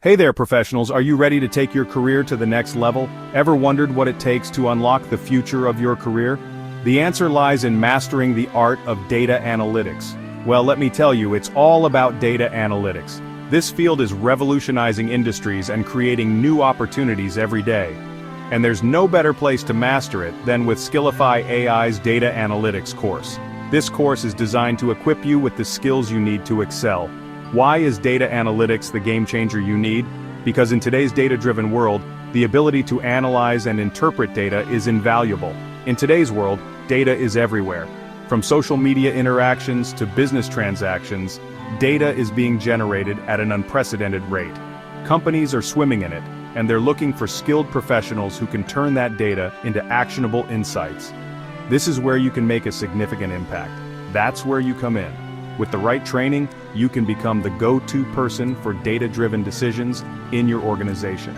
Hey there, professionals, are you ready to take your career to the next level? Ever wondered what it takes to unlock the future of your career? The answer lies in mastering the art of data analytics. Well, let me tell you, it's all about data analytics. This field is revolutionizing industries and creating new opportunities every day. And there's no better place to master it than with Skillofy AI's Data Analytics course. This course is designed to equip you with the skills you need to excel. Why is data analytics the game changer you need? Because in today's data-driven world, the ability to analyze and interpret data is invaluable. In today's world, data is everywhere. From social media interactions to business transactions, data is being generated at an unprecedented rate. Companies are swimming in it, and they're looking for skilled professionals who can turn that data into actionable insights. This is where you can make a significant impact. That's where you come in. With the right training, you can become the go-to person for data-driven decisions in your organization.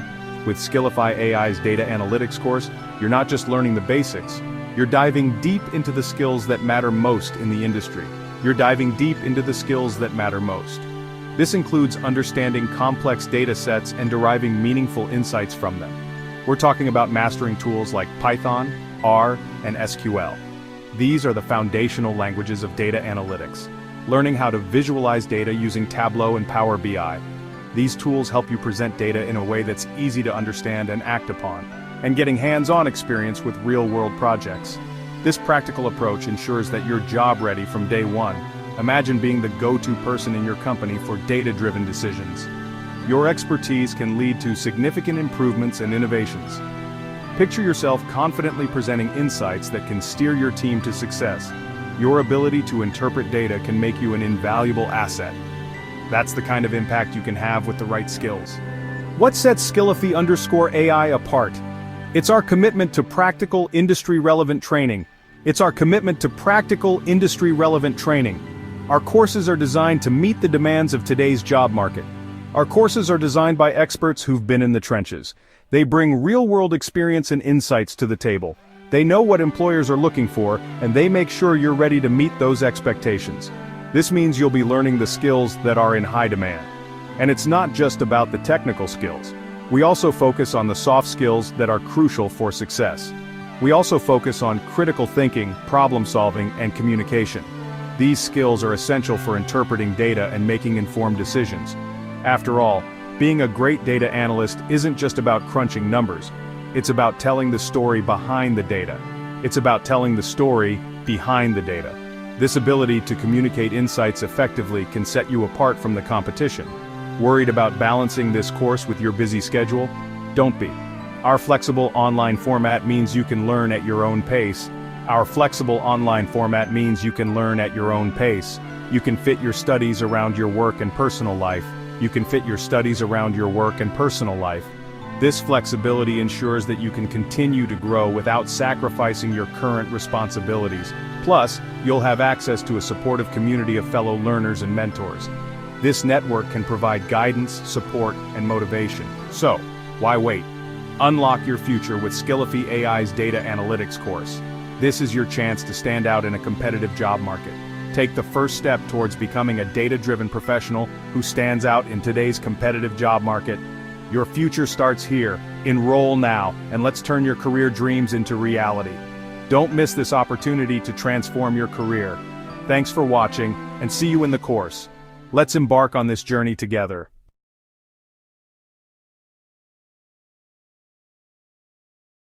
With Skillofy AI's Data Analytics course, you're not just learning the basics, you're diving deep into the skills that matter most in the industry. You're diving deep into the skills that matter most. This includes understanding complex data sets and deriving meaningful insights from them. We're talking about mastering tools like Python, R, and SQL. These are the foundational languages of data analytics. Learning how to visualize data using Tableau and Power BI. These tools help you present data in a way that's easy to understand and act upon, and getting hands-on experience with real-world projects. This practical approach ensures that you're job-ready from day one. Imagine being the go-to person in your company for data-driven decisions. Your expertise can lead to significant improvements and innovations. Picture yourself confidently presenting insights that can steer your team to success. Your ability to interpret data can make you an invaluable asset. That's the kind of impact you can have with the right skills. What sets Skillofy_AI apart? It's our commitment to practical, industry-relevant training. Our courses are designed to meet the demands of today's job market. Our courses are designed by experts who've been in the trenches. They bring real-world experience and insights to the table. They know what employers are looking for, and they make sure you're ready to meet those expectations. This means you'll be learning the skills that are in high demand. And it's not just about the technical skills. We also focus on the soft skills that are crucial for success. We also focus on critical thinking, problem solving, and communication. These skills are essential for interpreting data and making informed decisions. After all, being a great data analyst isn't just about crunching numbers. It's about telling the story behind the data. It's about telling the story behind the data. This ability to communicate insights effectively can set you apart from the competition. Worried about balancing this course with your busy schedule? Don't be. Our flexible online format means you can learn at your own pace. You can fit your studies around your work and personal life. This flexibility ensures that you can continue to grow without sacrificing your current responsibilities. Plus, you'll have access to a supportive community of fellow learners and mentors. This network can provide guidance, support, and motivation. So, why wait? Unlock your future with Skillofy AI's Data Analytics course. This is your chance to stand out in a competitive job market. Take the first step towards becoming a data-driven professional who stands out in today's competitive job market. Your future starts here. Enroll now, and let's turn your career dreams into reality. Don't miss this opportunity to transform your career. Thanks for watching, and see you in the course. Let's embark on this journey together.